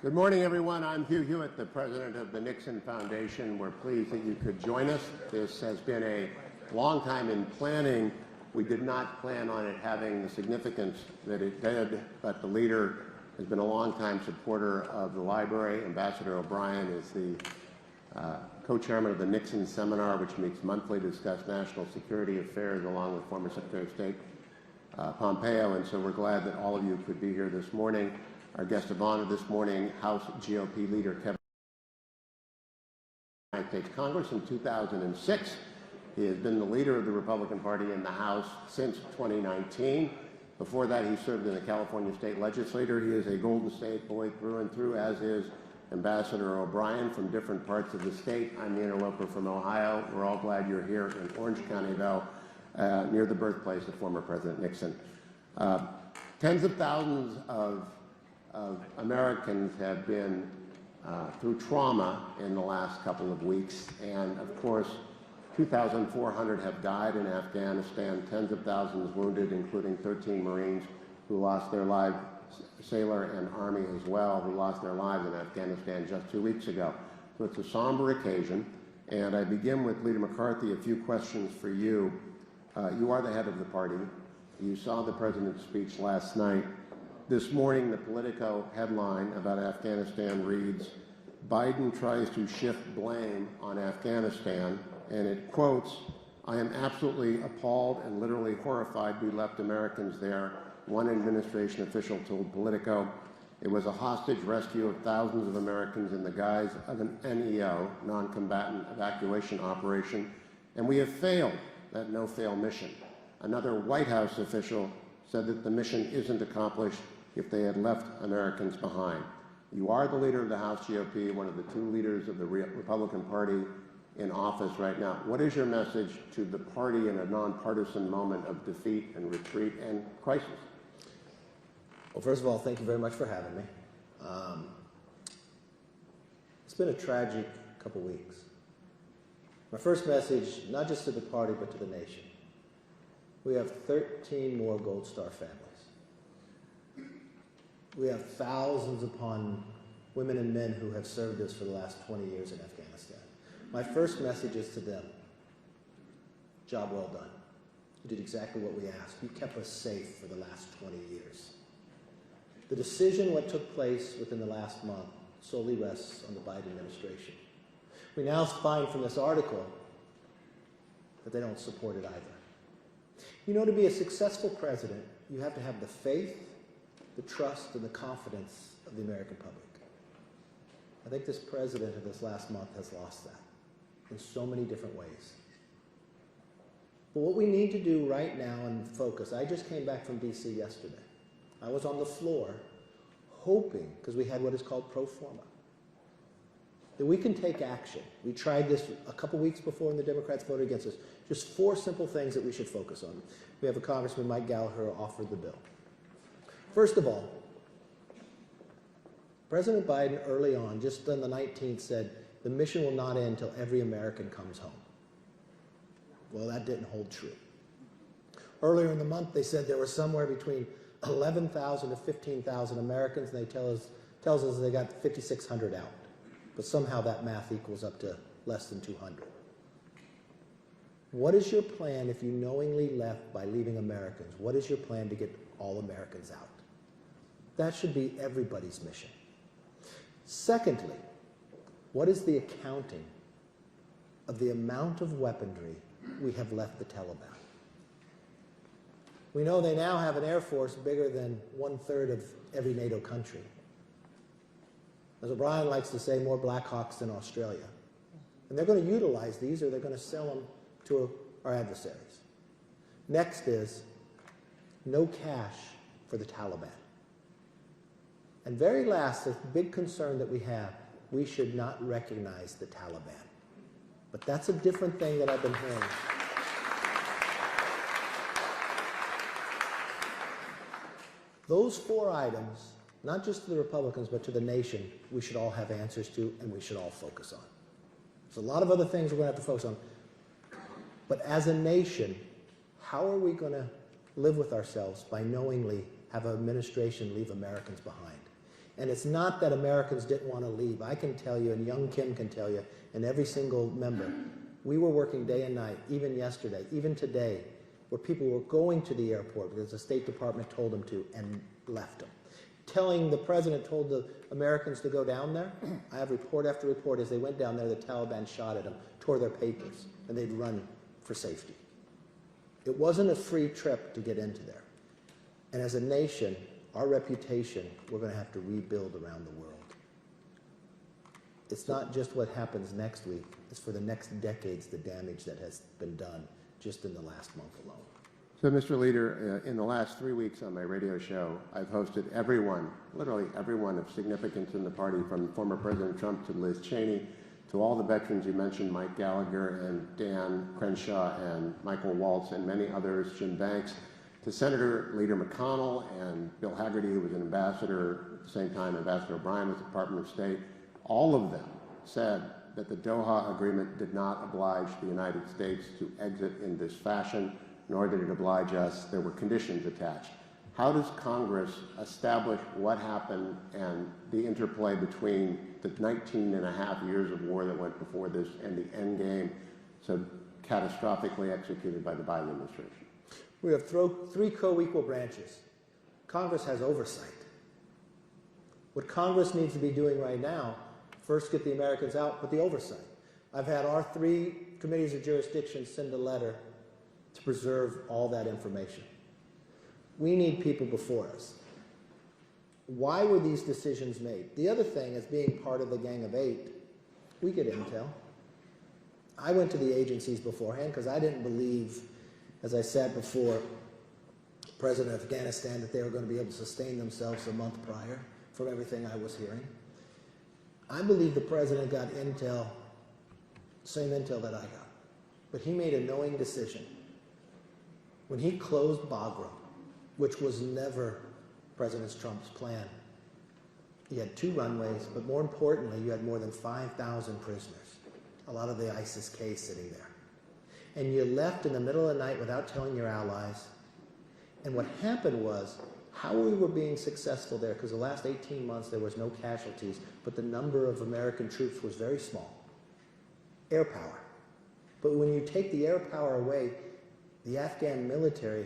Good morning, everyone. I'm Hugh Hewitt, the president of the Nixon Foundation. We're pleased that you could join us. This has been a long time in planning. We did not plan on it having the significance that it did, but the leader has been a long-time supporter of the library. Ambassador O'Brien is the co-chairman of the Nixon Seminar, which meets monthly to discuss national security affairs, along with former Secretary of State Pompeo, and so we're glad that all of you could be here this morning. Our guest of honor this morning, House GOP Leader Kevin McCarthy, United States Congress in 2006. He has been the leader of the Republican Party in the House since 2019. Before that, he served in the California State Legislature. He is a Golden State boy through and through, as is Ambassador O'Brien from different parts of the state. I'm the interloper from Ohio. We're all glad you're here in Orange County, though, near the birthplace of former President Nixon. Tens of thousands of Americans have been through trauma in the last couple of weeks, and of course 2,400 have died in Afghanistan, tens of thousands wounded, including 13 Marines who lost their lives, sailor and Army as well, who lost their lives in Afghanistan just 2 weeks ago. So it's a somber occasion, and I begin with Leader McCarthy. A few questions for you. You are the head of the party. You saw the president's speech last night. This morning, the Politico headline about Afghanistan reads, "Biden tries to shift blame on Afghanistan," and it quotes, "I am absolutely appalled and literally horrified we left Americans there," one administration official told Politico. It was a hostage rescue of thousands of Americans in the guise of an NEO, non-combatant evacuation operation, and we have failed that no-fail mission. Another White House official said that the mission isn't accomplished if they had left Americans behind. You are the leader of the House GOP, one of the two leaders of the Republican Party in office right now. What is your message to the party in a nonpartisan moment of defeat and retreat and crisis? Well, first of all, thank you very much for having me. It's been a tragic couple weeks. My first message, not just to the party, but to the nation. We have 13 more Gold Star families. We have thousands upon women and men who have served us for the last 20 years in Afghanistan. My first message is to them. Job well done. You did exactly what we asked. You kept us safe for the last 20 years. The decision, what took place within the last month, solely rests on the Biden administration. We now find from this article that they don't support it either. You know, to be a successful president, you have to have the faith, the trust, and the confidence of the American public. I think this president of this last month has lost that in so many different ways. But what we need to do right now and focus, I just came back from D.C. yesterday. I was on the floor hoping, because we had what is called pro forma, that we can take action. We tried this a couple weeks before and the Democrats voted against us. Just 4 simple things that we should focus on. We have a Congressman, Mike Gallagher, who offered the bill. First of all, President Biden early on, just on the 19th, said the mission will not end until every American comes home. Well, that didn't hold true. Earlier in the month, they said there were somewhere between 11,000 to 15,000 Americans, and they tells us they got 5,600 out. But somehow that math equals up to less than 200. What is your plan if you knowingly left by leaving Americans? What is your plan to get all Americans out? That should be everybody's mission. Secondly, what is the accounting of the amount of weaponry we have left the Taliban? We know they now have an air force bigger than 1/3 of every NATO country. As O'Brien likes to say, more Black Hawks than Australia. And they're going to utilize these, or they're going to sell them to our adversaries. Next is no cash for the Taliban. And very last, the big concern that we have, we should not recognize the Taliban. But that's a different thing that I've been hearing. Those 4 items, not just to the Republicans, but to the nation, we should all have answers to, and we should all focus on. There's a lot of other things we're going to have to focus on. But as a nation, how are we going to live with ourselves by knowingly have an administration leave Americans behind? And it's not that Americans didn't want to leave. I can tell you, and young Kim can tell you, and every single member, we were working day and night, even yesterday, even today, where people were going to the airport because the State Department told them to and left them. Telling the president told the Americans to go down there. I have report after report as they went down there, the Taliban shot at them, tore their papers, and they'd run for safety. It wasn't a free trip to get into there. And as a nation, our reputation, we're going to have to rebuild around the world. It's not just what happens next week, it's for the next decades the damage that has been done just in the last month alone. So, Mr. Leader, in the last 3 weeks on my radio show, I've hosted everyone, literally everyone of significance in the party, from former President Trump to Liz Cheney, to all the veterans you mentioned, Mike Gallagher and Dan Crenshaw and Michael Waltz and many others, Jim Banks, to Senator Leader McConnell and Bill Hagerty, who was an ambassador at the same time, Ambassador Brien with the Department of State. All of them said that the Doha Agreement did not oblige the United States to exit in this fashion, nor did it oblige us. There were conditions attached. How does Congress establish what happened and the interplay between the 19 and a half years of war that went before this and the end game so catastrophically executed by the Biden administration? We have three co-equal branches. Congress has oversight. What Congress needs to be doing right now, first get the Americans out, but the oversight. I've had our 3 committees of jurisdiction send a letter to preserve all that information. We need people before us. Why were these decisions made? The other thing is, being part of the Gang of 8, we get intel. I went to the agencies beforehand because I didn't believe, as I said before, President of Afghanistan, that they were going to be able to sustain themselves a month prior from everything I was hearing. I believe the president got intel, same intel that I got. But he made a knowing decision. When he closed Bagram, which was never President Trump's plan, he had 2 runways, but more importantly, you had more than 5,000 prisoners, a lot of the ISIS-K sitting there. And you left in the middle of the night without telling your allies. And what happened was, how we were being successful there, because the last 18 months there was no casualties, but the number of American troops was very small. Air power. But when you take the air power away, the Afghan military,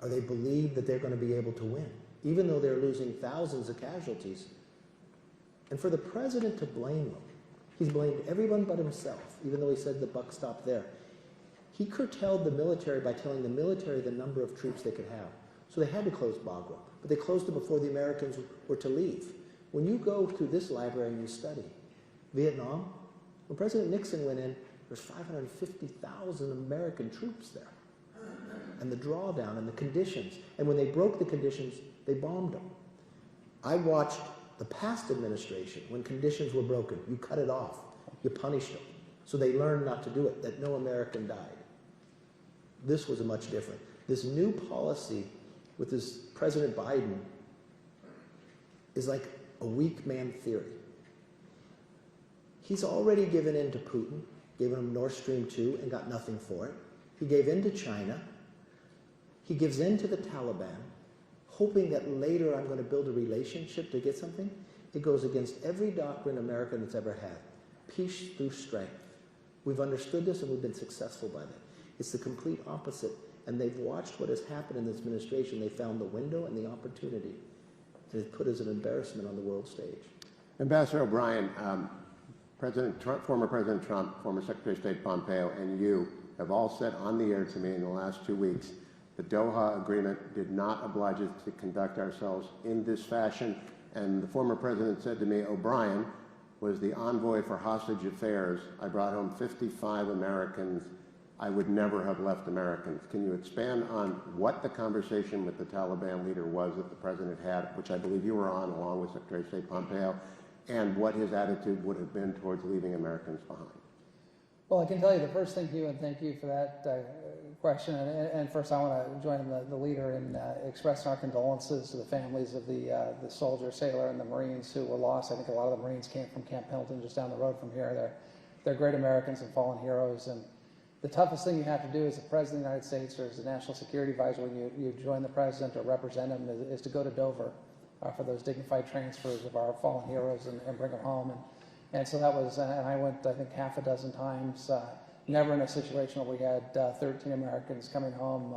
or they believe that they're going to be able to win, even though they're losing thousands of casualties. And for the president to blame them, he's blamed everyone but himself, even though he said the buck stopped there. He curtailed the military by telling the military the number of troops they could have. So they had to close Bagram, but they closed it before the Americans were to leave. When you go through this library and you study Vietnam, when President Nixon went in, there's 550,000 American troops there. And the drawdown and the conditions. And when they broke the conditions, they bombed them. I watched the past administration, when conditions were broken, you cut it off. You punished them. So they learned not to do it, that no American died. This was a much different. This new policy with this President Biden is like a weak man theory. He's already given in to Putin, gave him Nord Stream 2 and got nothing for it. He gave in to China. He gives in to the Taliban, hoping that later I'm going to build a relationship to get something. It goes against every doctrine America has ever had. Peace through strength. We've understood this and we've been successful by that. It's the complete opposite. And they've watched what has happened in this administration. They found the window and the opportunity. And it's put as an embarrassment on the world stage. Ambassador O'Brien, President Trump, former President Trump, former Secretary of State Pompeo, and you have all said on the air to me in the last 2 weeks, the Doha Agreement did not oblige us to conduct ourselves in this fashion. And the former president said to me, O'Brien was the envoy for hostage affairs. I brought home 55 Americans. I would never have left Americans. Can you expand on what the conversation with the Taliban leader was that the president had, which I believe you were on along with Secretary of State Pompeo, and what his attitude would have been towards leaving Americans behind? Well, I can tell you the first thing, Hugh, and thank you for that question. And first, I want to join the leader in expressing our condolences to the families of the soldier, sailor, and the Marines who were lost. I think a lot of the Marines came from Camp Pendleton, just down the road from here. They're great Americans and fallen heroes. And the toughest thing you have to do as the President of the United States or as the National Security Advisor when you join the President or represent him is to go to Dover for those dignified transfers of our fallen heroes and bring them home. And so that was, and I went, I think, half a dozen times, never in a situation where we had 13 Americans coming home,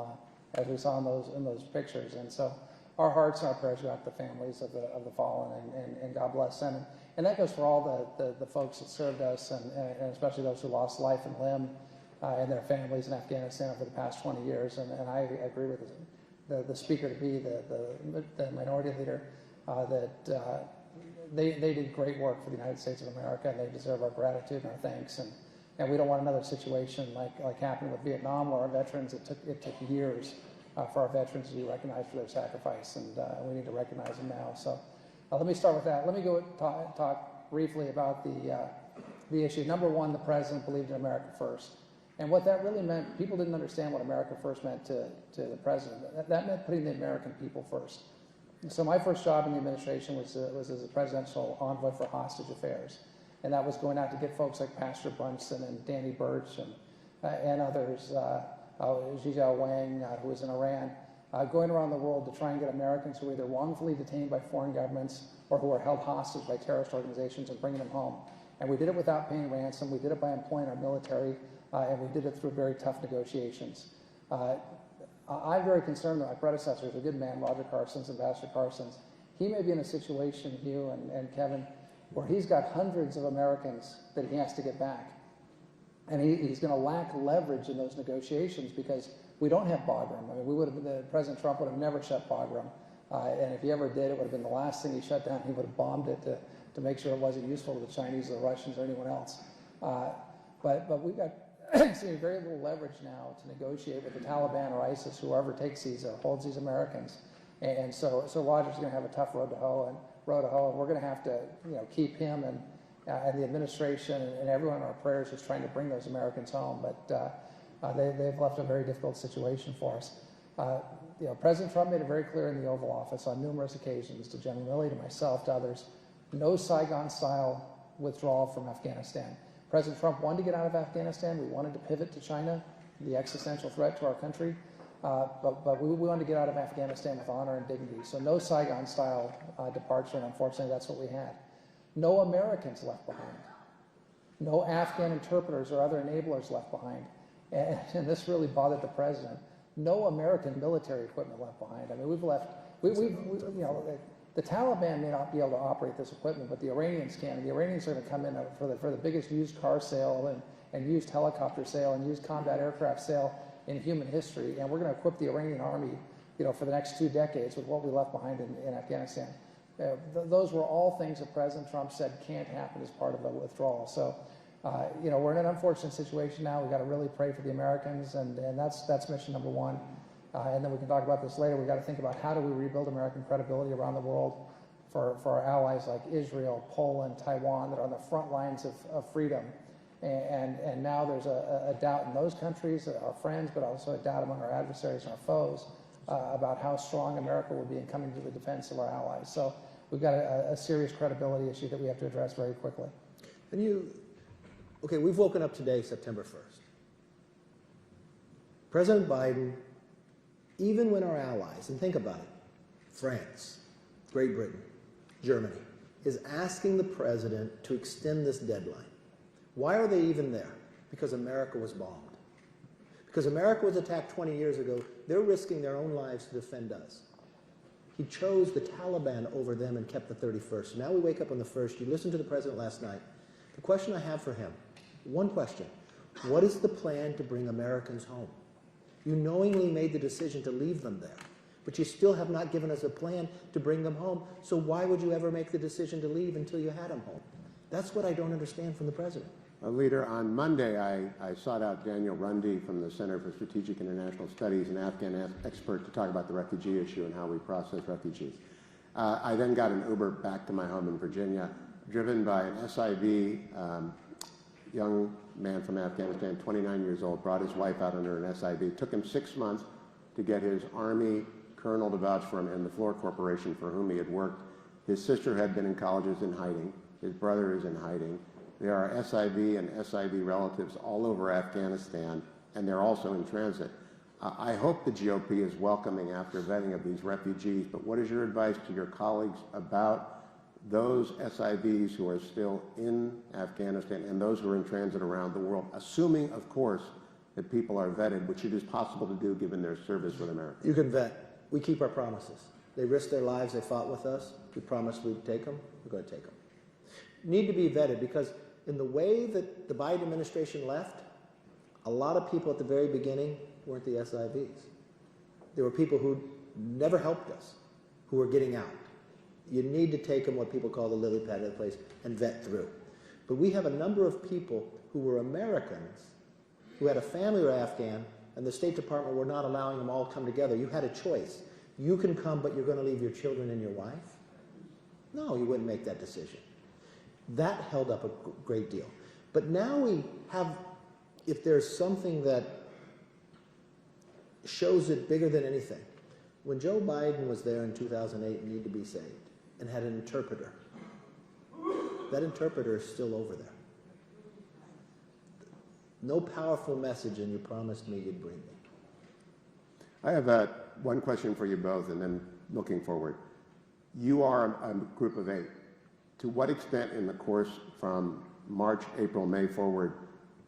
as we saw in those pictures. And so our hearts and our prayers go out to the families of the fallen, and God bless them. And that goes for all the folks that served us, and especially those who lost life and limb and their families in Afghanistan over the past 20 years. And I agree with the speaker to be, the minority leader, that they did great work for the United States of America, and they deserve our gratitude and our thanks. And we don't want another situation like happened with Vietnam, where our veterans, it took years for our veterans to be recognized for their sacrifice, and we need to recognize them now. So let me start with that. Let me go talk briefly about the issue. Number one, the president believed in America first. And what that really meant, people didn't understand what America first meant to the president. That meant putting the American people first. So my first job in the administration was as a presidential envoy for hostage affairs. And that was going out to get folks like Pastor Brunson and Danny Birch and others, Zhizhao Wang, who was in Iran, going around the world to try and get Americans who were either wrongfully detained by foreign governments or who were held hostage by terrorist organizations, and bringing them home. And we did it without paying ransom. We did it by employing our military, and we did it through very tough negotiations. I'm very concerned that my predecessor is a good man, Roger Carson's, Ambassador Carson's. He may be in a situation, Hugh and Kevin, where he's got hundreds of Americans that he has to get back. And he's going to lack leverage in those negotiations because we don't have Bagram. I mean, President Trump would have never shut Bagram. And if he ever did, it would have been the last thing he shut down. He would have bombed it to make sure it wasn't useful to the Chinese or the Russians or anyone else. But we've got very little leverage now to negotiate with the Taliban or ISIS, whoever takes these or holds these Americans. And so Roger's going to have a tough road to hoe, and we're going to have to keep him and the administration and everyone in our prayers who's trying to bring those Americans home. But they've left a very difficult situation for us. President Trump made it very clear in the Oval Office on numerous occasions, to General Milley, to myself, to others, no Saigon-style withdrawal from Afghanistan. President Trump wanted to get out of Afghanistan. We wanted to pivot to China, the existential threat to our country. But we wanted to get out of Afghanistan with honor and dignity. So no Saigon-style departure, and unfortunately that's what we had. No Americans left behind. No Afghan interpreters or other enablers left behind. And this really bothered the president. No American military equipment left behind. I mean, we've left, the Taliban may not be able to operate this equipment, but the Iranians can. And the Iranians are going to come in for the biggest used car sale and used helicopter sale and used combat aircraft sale in human history. And we're going to equip the Iranian army, for the next 2 decades with what we left behind in Afghanistan. Those were all things that President Trump said can't happen as part of the withdrawal. So, we're in an unfortunate situation now. We've got to really pray for the Americans, and that's mission number one. And then we can talk about this later. We've got to think about how do we rebuild American credibility around the world for our allies like Israel, Poland, Taiwan, that are on the front lines of freedom. And now there's a doubt in those countries, our friends, but also a doubt among our adversaries and our foes about how strong America will be in coming to the defense of our allies. So we've got a serious credibility issue that we have to address very quickly. Okay, we've woken up today, September 1st. President Biden, even when our allies, and think about it, France, Great Britain, Germany, is asking the president to extend this deadline. Why are they even there? Because America was bombed. Because America was attacked 20 years ago, they're risking their own lives to defend us. He chose the Taliban over them and kept the 31st. So now we wake up on the 1st. You listened to the president last night. The question I have for him, one question: what is the plan to bring Americans home? You knowingly made the decision to leave them there, but you still have not given us a plan to bring them home. So why would you ever make the decision to leave until you had them home? That's what I don't understand from the president. Leader, on Monday, I sought out Daniel Runde from the Center for Strategic International Studies, an Afghan expert, to talk about the refugee issue and how we process refugees. I then got an Uber back to my home in Virginia, driven by an SIV young man from Afghanistan, 29 years old, brought his wife out under an SIV. It took him 6 months to get his Army colonel to vouch for him and the Floor Corporation for whom he had worked. His sister had been in colleges in hiding. His brother is in hiding. There are SIV and SIV relatives all over Afghanistan, and they're also in transit. I hope the GOP is welcoming after vetting of these refugees, but what is your advice to your colleagues about those SIVs who are still in Afghanistan and those who are in transit around the world, assuming, of course, that people are vetted, which it is possible to do given their service with America? You can vet. We keep our promises. They risked their lives. They fought with us. We promised we'd take them. We're going to take them. Need to be vetted because in the way that the Biden administration left, a lot of people at the very beginning weren't the SIVs. There were people who never helped us, who were getting out. You need to take them what people call the lily pad of the place and vet through. But we have a number of people who were Americans, who had a family or Afghan, and the State Department were not allowing them all to come together. You had a choice. You can come, but you're going to leave your children and your wife? No, you wouldn't make that decision. That held up a great deal. But now we have, if there's something that shows it bigger than anything, when Joe Biden was there in 2008 and Need to Be Saved and had an interpreter, that interpreter is still over there. No powerful message, and you promised me you'd bring me. I have one question for you both, and then looking forward. You are a group of 8. To what extent in the course from March, April, May forward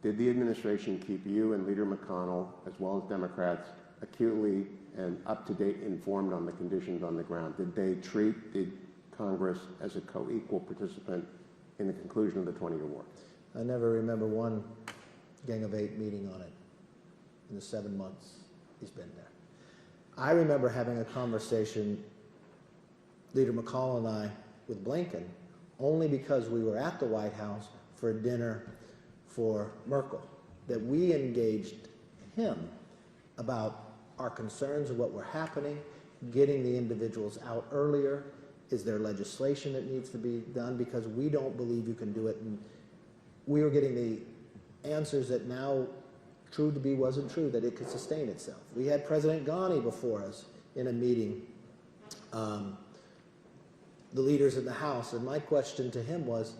did the administration keep you and Leader McConnell, as well as Democrats, acutely and up-to-date informed on the conditions on the ground? Did they treat the Congress as a co-equal participant in the conclusion of the 20-year war? I never remember one Gang of 8 meeting on it in the 7 months he's been there. I remember having a conversation, Leader McConnell and I, with Blinken, only because we were at the White House for a dinner for Merkel, that we engaged him about our concerns of what were happening, getting the individuals out earlier. Is there legislation that needs to be done? Because we don't believe you can do it. And we were getting the answers that now true to be wasn't true, that it could sustain itself. We had President Ghani before us in a meeting, the leaders in the House, and my question to him was,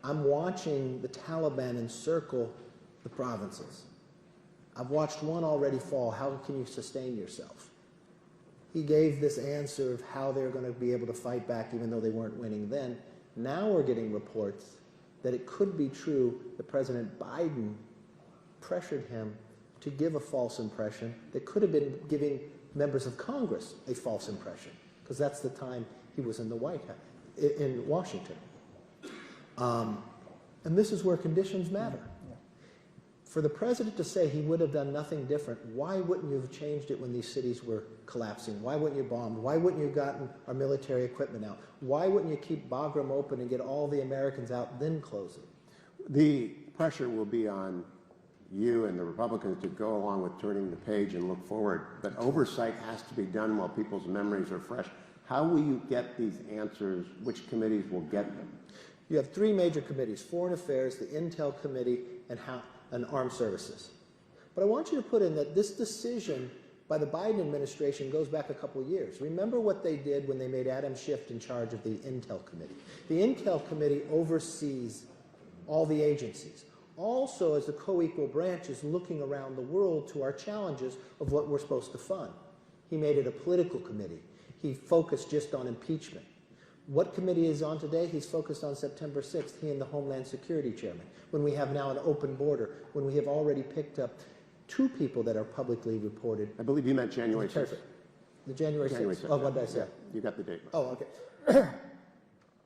I'm watching the Taliban encircle the provinces. I've watched one already fall. How can you sustain yourself? He gave this answer of how they're going to be able to fight back even though they weren't winning then. Now we're getting reports that it could be true that President Biden pressured him to give a false impression that could have been giving members of Congress a false impression, because that's the time he was in the White House, in Washington. And this is where conditions matter. For the president to say he would have done nothing different, why wouldn't you have changed it when these cities were collapsing? Why wouldn't you bomb? Why wouldn't you have gotten our military equipment out? Why wouldn't you keep Bagram open and get all the Americans out, then close it? The pressure will be on you and the Republicans to go along with turning the page and look forward, but oversight has to be done while people's memories are fresh. How will you get these answers? Which committees will get them? You have 3 major committees: Foreign Affairs, the Intel Committee, and Armed Services. But I want you to put in that this decision by the Biden administration goes back a couple years. Remember what they did when they made Adam Schiff in charge of the Intel Committee. The Intel Committee oversees all the agencies. Also, as a co-equal branch, is looking around the world to our challenges of what we're supposed to fund. He made it a political committee. He focused just on impeachment. What committee is on today? He's focused on September 6th, he and the Homeland Security Chairman, when we have now an open border, when we have already picked up 2 people that are publicly reported. I believe you meant January 6th. The January 6th. Oh, what did I say? Yeah, you got the date right. Oh, okay.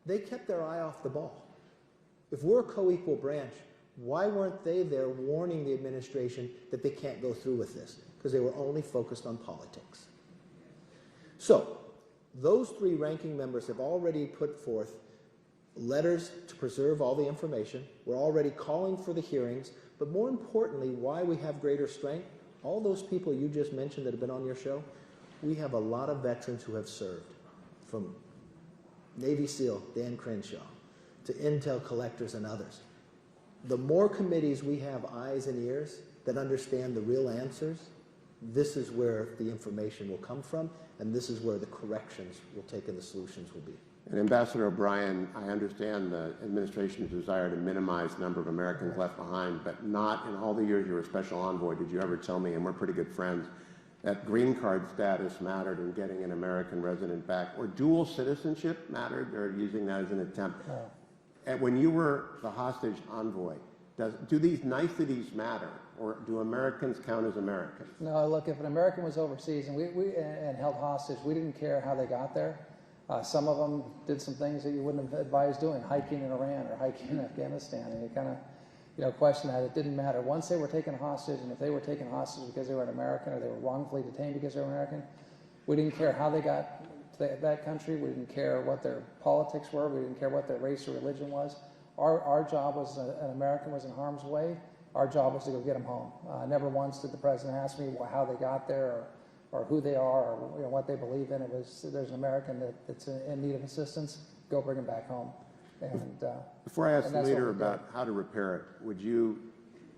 They kept their eye off the ball. If we're a co-equal branch, why weren't they there warning the administration that they can't go through with this? Because they were only focused on politics. So, those 3 ranking members have already put forth letters to preserve all the information. We're already calling for the hearings. But more importantly, why we have greater strength, all those people you just mentioned that have been on your show, we have a lot of veterans who have served, from Navy SEAL Dan Crenshaw to Intel collectors and others. The more committees we have eyes and ears that understand the real answers, this is where the information will come from, and this is where the corrections will take and the solutions will be. And Ambassador O'Brien, I understand the administration's desire to minimize the number of Americans left behind, but not in all the years you were a special envoy did you ever tell me, and we're pretty good friends, that green card status mattered in getting an American resident back, or dual citizenship mattered. They're using that as an attempt. And when you were the hostage envoy, do these niceties matter, or do Americans count as Americans? No, look, if an American was overseas and held hostage, we didn't care how they got there. Some of them did some things that you wouldn't have advised doing, hiking in Iran or hiking in Afghanistan, and you kind of question that. It didn't matter. Once they were taken hostage, and if they were taken hostage because they were an American or they were wrongfully detained because they were American, we didn't care how they got to that country. We didn't care what their politics were. We didn't care what their race or religion was. Our job was, an American was in harm's way, our job was to go get them home. Never once did the president ask me how they got there or who they are or what they believe in. It was, there's an American that's in need of assistance, go bring him back home. And before I ask the leader about how to repair it, would you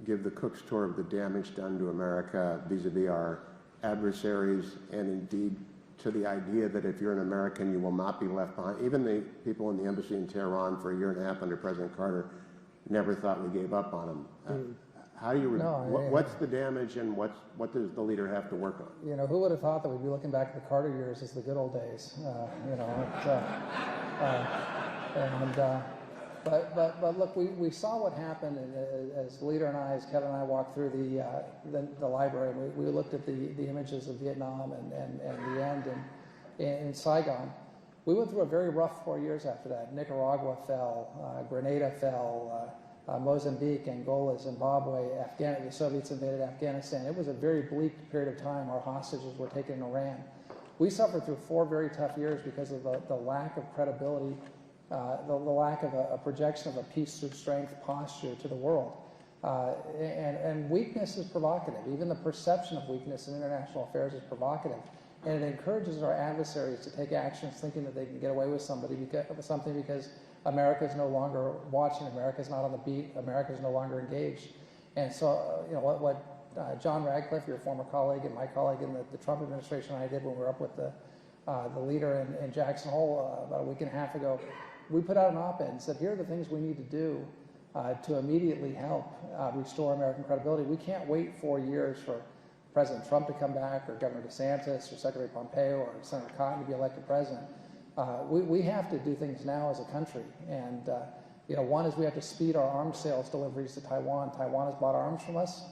give the Cook's tour of the damage done to America vis-a-vis our adversaries, and indeed to the idea that if you're an American, you will not be left behind? Even the people in the embassy in Tehran for a year and a half under President Carter never thought we gave up on them. How do you? What's the damage, and what does the leader have to work on? Who would have thought that we'd be looking back at the Carter years as the good old days? But look, we saw what happened as the leader and I, as Kevin and I walked through the library. We looked at the images of Vietnam and the end in Saigon. We went through a very rough 4 years after that. Nicaragua fell, Grenada fell, Mozambique, Angola, Zimbabwe, the Soviets invaded Afghanistan. It was a very bleak period of time. Our hostages were taken in Iran. We suffered through 4 very tough years because of the lack of credibility, the lack of a projection of a peace through strength posture to the world. And weakness is provocative. Even the perception of weakness in international affairs is provocative. And it encourages our adversaries to take actions thinking that they can get away with something because America is no longer watching, America is not on the beat, America is no longer engaged. And so, what John Radcliffe, your former colleague, and my colleague in the Trump administration and I did when we were up with the leader in Jackson Hole about a week and a half ago, we put out an op-ed and said, here are the things we need to do to immediately help restore American credibility. We can't wait 4 years for President Trump to come back, or Governor DeSantis, or Secretary Pompeo, or Senator Cotton to be elected president. We have to do things now as a country. And one is we have to speed our arms sales deliveries to Taiwan. Taiwan has bought arms from us.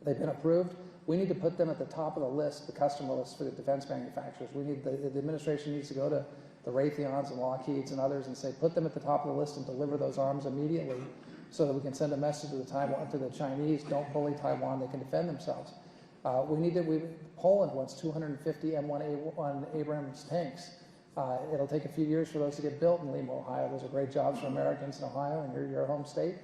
They've been approved. We need to put them at the top of the list, the customer list for the defense manufacturers. We need the administration needs to go to the Raytheons and Lockheeds and others and say, put them at the top of the list and deliver those arms immediately, so that we can send a message to the Chinese, don't bully Taiwan, they can defend themselves. Poland wants 250 M1A1 Abrams tanks. It'll take a few years for those to get built in Lima, Ohio. Those are great jobs for Americans in Ohio and your home state.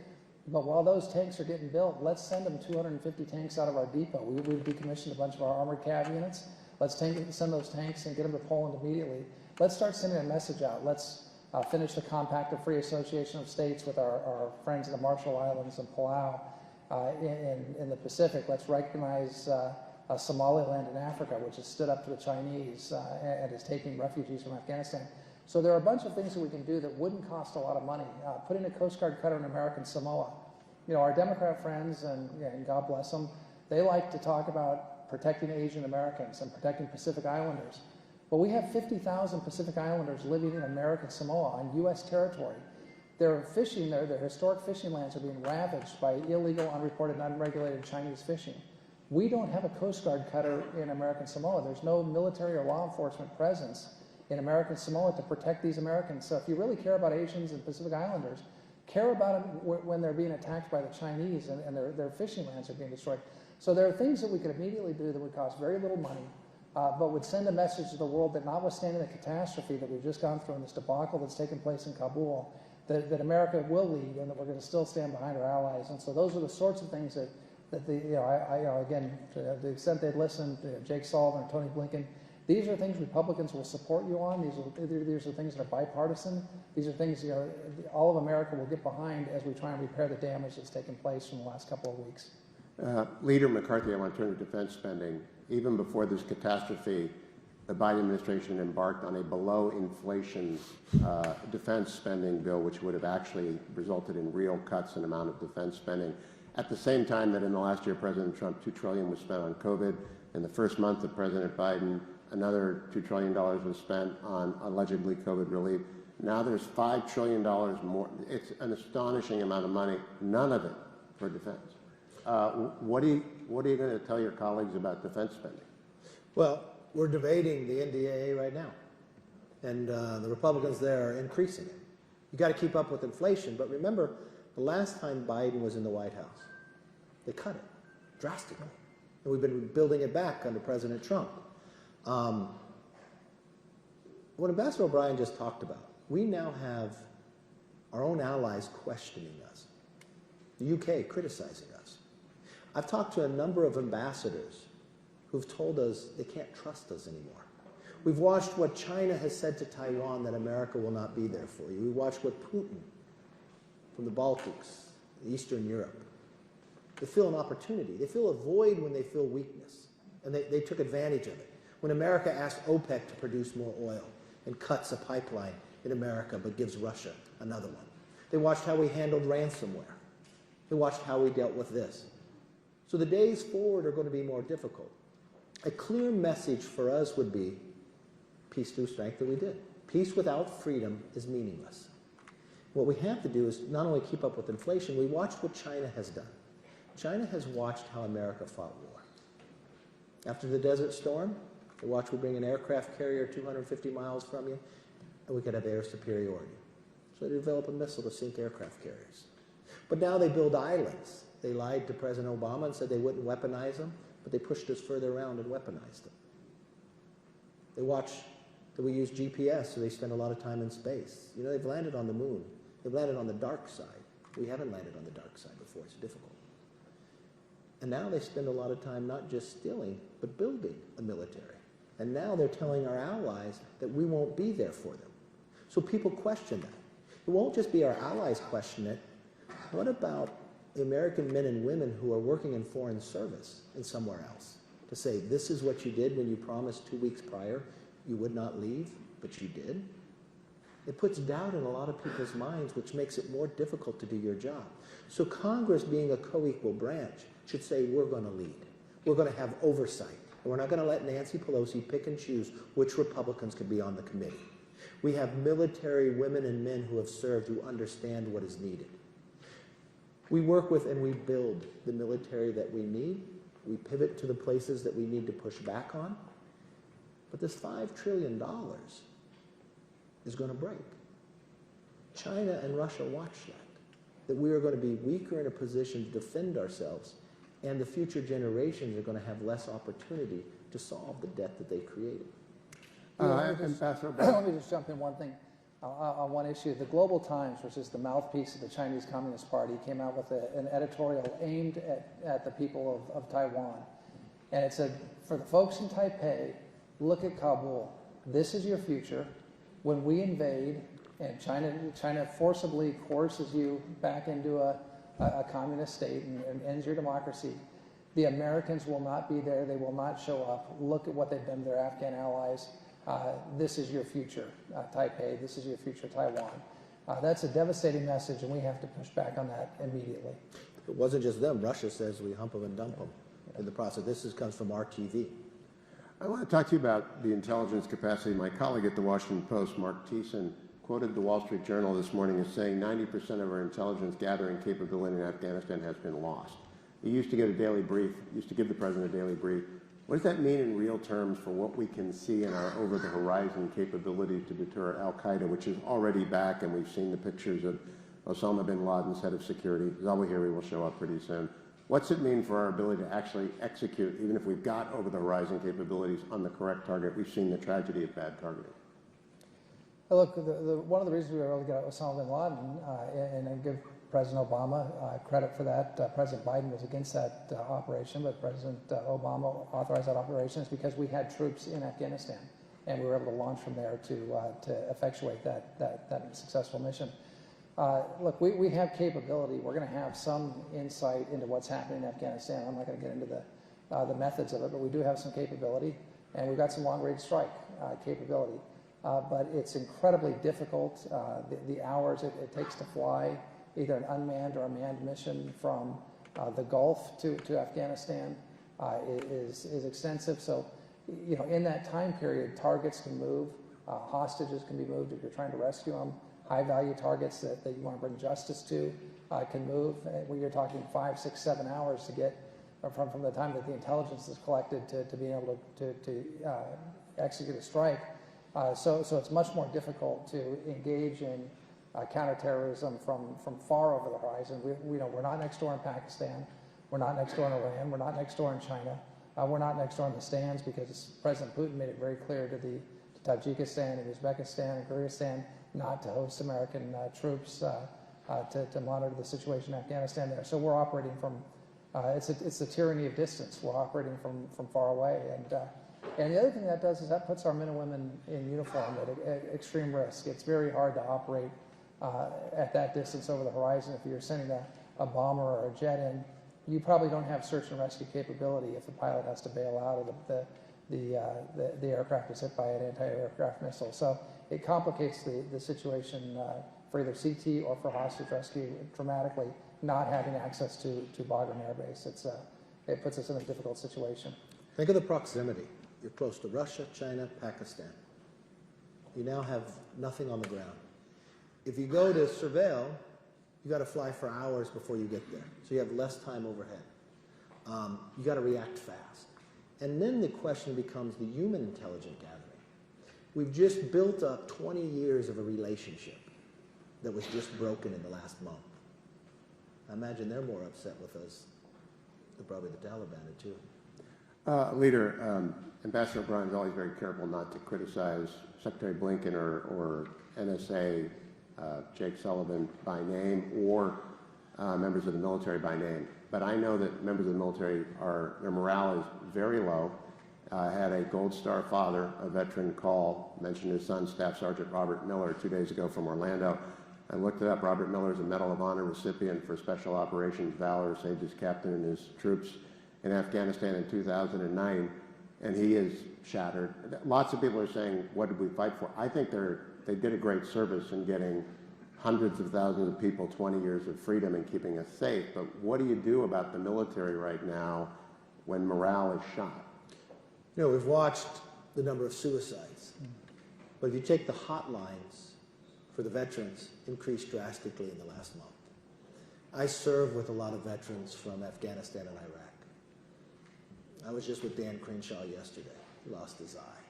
But while those tanks are getting built, let's send them 250 tanks out of our depot. We've decommissioned a bunch of our armored cav units. Let's send those tanks and get them to Poland immediately. Let's start sending a message out. Let's finish the Compact of Free Association of States with our friends in the Marshall Islands and Palau in the Pacific. Let's recognize Somaliland in Africa, which has stood up to the Chinese and is taking refugees from Afghanistan. So there are a bunch of things that we can do that wouldn't cost a lot of money. Putting a Coast Guard cutter in American Samoa. Our Democrat friends, and God bless them, they like to talk about protecting Asian Americans and protecting Pacific Islanders. But we have 50,000 Pacific Islanders living in American Samoa on U.S. territory. Their fishing there, their historic fishing lands are being ravaged by illegal, unreported, and unregulated Chinese fishing. We don't have a Coast Guard cutter in American Samoa. There's no military or law enforcement presence in American Samoa to protect these Americans. So if you really care about Asians and Pacific Islanders, care about them when they're being attacked by the Chinese and their fishing lands are being destroyed. So there are things that we could immediately do that would cost very little money, but would send a message to the world that, notwithstanding the catastrophe that we've just gone through and this debacle that's taken place in Kabul, that America will lead and that we're going to still stand behind our allies. And so those are the sorts of things that again, to the extent they'd listen, Jake Sullivan or Tony Blinken, these are things Republicans will support you on. These are things that are bipartisan. These are things all of America will get behind as we try and repair the damage that's taken place from the last couple of weeks. Leader McCarthy, I want to turn to defense spending. Even before this catastrophe, the Biden administration embarked on a below-inflation defense spending bill, which would have actually resulted in real cuts in amount of defense spending. At the same time that in the last year, President Trump, $2 trillion was spent on COVID, In the first month of President Biden, another $2 trillion was spent on allegedly COVID relief. Now there's $5 trillion more. It's an astonishing amount of money, none of it for defense. What are you going to tell your colleagues about defense spending? Well, we're debating the NDAA right now, and the Republicans there are increasing it. You got to keep up with inflation, but remember, the last time Biden was in the White House, they cut it drastically, and we've been building it back under President Trump. What Ambassador Brien just talked about, we now have our own allies questioning us, the UK criticizing us. I've talked to a number of ambassadors who've told us they can't trust us anymore. We've watched what China has said to Taiwan, that America will not be there for you. We watched what Putin from the Baltics, Eastern Europe, they feel an opportunity. They feel a void when they feel weakness, and they took advantage of it. When America asked OPEC to produce more oil and cuts a pipeline in America but gives Russia another one. They watched how we handled ransomware. They watched how we dealt with this. So the days forward are going to be more difficult. A clear message for us would be peace through strength that we did. Peace without freedom is meaningless. What we have to do is not only keep up with inflation, we watched what China has done. China has watched how America fought war. After the Desert Storm, they watched we bring an aircraft carrier 250 miles from you, and we could have air superiority. So they develop a missile to sink aircraft carriers. But now they build islands. They lied to President Obama and said they wouldn't weaponize them, but they pushed us further around and weaponized them. They watch that we use GPS, so they spend a lot of time in space. You know, they've landed on the moon. They've landed on the dark side. We haven't landed on the dark side before. It's difficult. And now they spend a lot of time not just stealing, but building a military. And now they're telling our allies that we won't be there for them. So people question that. It won't just be our allies question it. What about the American men and women who are working in foreign service and somewhere else to say, this is what you did when you promised 2 weeks prior you would not leave, but you did? It puts doubt in a lot of people's minds, which makes it more difficult to do your job. So Congress, being a co-equal branch, should say, we're going to lead. We're going to have oversight. And we're not going to let Nancy Pelosi pick and choose which Republicans could be on the committee. We have military women and men who have served, who understand what is needed. We work with and we build the military that we need. We pivot to the places that we need to push back on. But this $5 trillion is going to break. China and Russia watch that we are going to be weaker in a position to defend ourselves, and the future generations are going to have less opportunity to solve the debt that they created. Let me just jump in one thing on one issue. The Global Times, which is the mouthpiece of the Chinese Communist Party, came out with an editorial aimed at the people of Taiwan. And it said, for the folks in Taipei, look at Kabul. This is your future. When we invade and China forcibly coerces you back into a communist state and ends your democracy, the Americans will not be there. They will not show up. Look at what they've done to their Afghan allies. This is your future, Taipei. This is your future, Taiwan. That's a devastating message, and we have to push back on that immediately. It wasn't just them. Russia says we hump them and dump them in the process. This comes from our TV. I want to talk to you about the intelligence capacity. My colleague at the Washington Post, Mark Thiessen, quoted the Wall Street Journal this morning as saying 90% of our intelligence gathering capability in Afghanistan has been lost. He used to get a daily brief, used to give the president a daily brief. What does that mean in real terms for what we can see in our over-the-horizon capability to deter al-Qaeda, which is already back, and we've seen the pictures of Osama bin Laden's head of security. Zawahiri will show up pretty soon. What's it mean for our ability to actually execute, even if we've got over-the-horizon capabilities on the correct target? We've seen the tragedy of bad targeting. Look, one of the reasons we were able to get Osama bin Laden, and I give President Obama credit for that. President Biden was against that operation, but President Obama authorized that operation is because we had troops in Afghanistan, and we were able to launch from there to effectuate that successful mission. Look, we have capability. We're going to have some insight into what's happening in Afghanistan. I'm not going to get into the methods of it, but we do have some capability, and we've got some long-range strike capability. But it's incredibly difficult. The hours it takes to fly either an unmanned or a manned mission from the Gulf to Afghanistan. is extensive. So, you know, in that time period, targets can move, hostages can be moved if you're trying to rescue them. High-value targets that you want to bring justice to can move. When you're talking 5, 6, 7 hours to get from the time that the intelligence is collected to being able to execute a strike. So it's much more difficult to engage in counterterrorism from far over the horizon. We're not next door in Pakistan. We're not next door in Iran. We're not next door in China. We're not next door in the stands because President Putin made it very clear to Tajikistan and Uzbekistan and Kyrgyzstan not to host American troops to monitor the situation in Afghanistan there. So we're operating from, it's the tyranny of distance. We're operating from far away. And the other thing that does is that puts our men and women in uniform at extreme risk. It's very hard to operate at that distance over the horizon. If you're sending a bomber or a jet in, you probably don't have search and rescue capability if the pilot has to bail out or the aircraft is hit by an anti-aircraft missile. So it complicates the situation for either CT or for hostage rescue dramatically, not having access to Bagram Air Base. It puts us in a difficult situation. Think of the proximity. You're close to Russia, China, Pakistan. You now have nothing on the ground. If you go to surveil, you got to fly for hours before you get there. So you have less time overhead. You got to react fast. And then the question becomes the human intelligence gathering. We've just built up 20 years of a relationship that was just broken in the last month. I imagine they're more upset with us than probably the Taliban are too. Leader, Ambassador Brien is always very careful not to criticize Secretary Blinken or NSA Jake Sullivan by name or members of the military by name. But I know that members of the military, their morale is very low. I had a Gold Star father, a veteran, call, mentioned his son, Staff Sergeant Robert Miller, 2 days ago from Orlando. I looked it up. Robert Miller is a Medal of Honor recipient for Special Operations Valor, saved his captain and his troops in Afghanistan in 2009, and he is shattered. Lots of people are saying, what did we fight for? I think they did a great service in getting hundreds of thousands of people 20 years of freedom and keeping us safe. But what do you do about the military right now when morale is shot? You know, we've watched the number of suicides. But if you take the hotlines for the veterans, increased drastically in the last month. I serve with a lot of veterans from Afghanistan and Iraq. I was just with Dan Crenshaw yesterday. He lost his eye.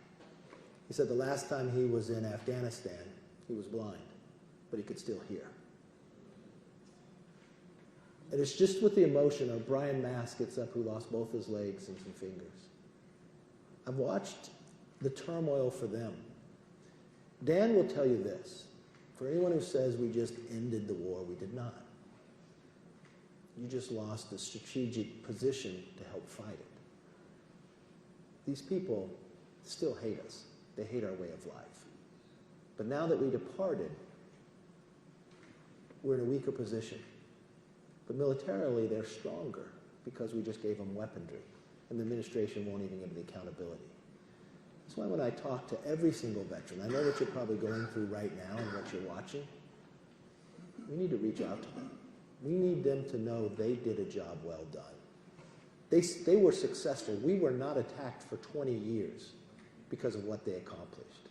He said the last time he was in Afghanistan, he was blind, but he could still hear. And it's just with the emotion of Brian Mast gets up, who lost both his legs and some fingers. I've watched the turmoil for them. Dan will tell you this. For anyone who says we just ended the war, we did not. You just lost the strategic position to help fight it. These people still hate us. They hate our way of life. But now that we departed, we're in a weaker position. But militarily, they're stronger because we just gave them weaponry. And the administration won't even give them the accountability. That's why when I talk to every single veteran, I know what you're probably going through right now and what you're watching. We need to reach out to them. We need them to know they did a job well done. They were successful. We were not attacked for 20 years because of what they accomplished.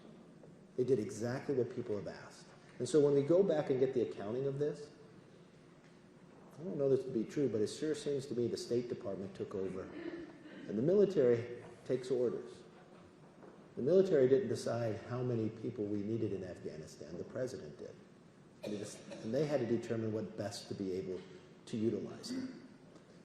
They did exactly what people have asked. And so when we go back and get the accounting of this, I don't know this to be true, but it sure seems to me the State Department took over. And the military takes orders. The military didn't decide how many people we needed in Afghanistan. The president did. And they had to determine what best to be able to utilize them.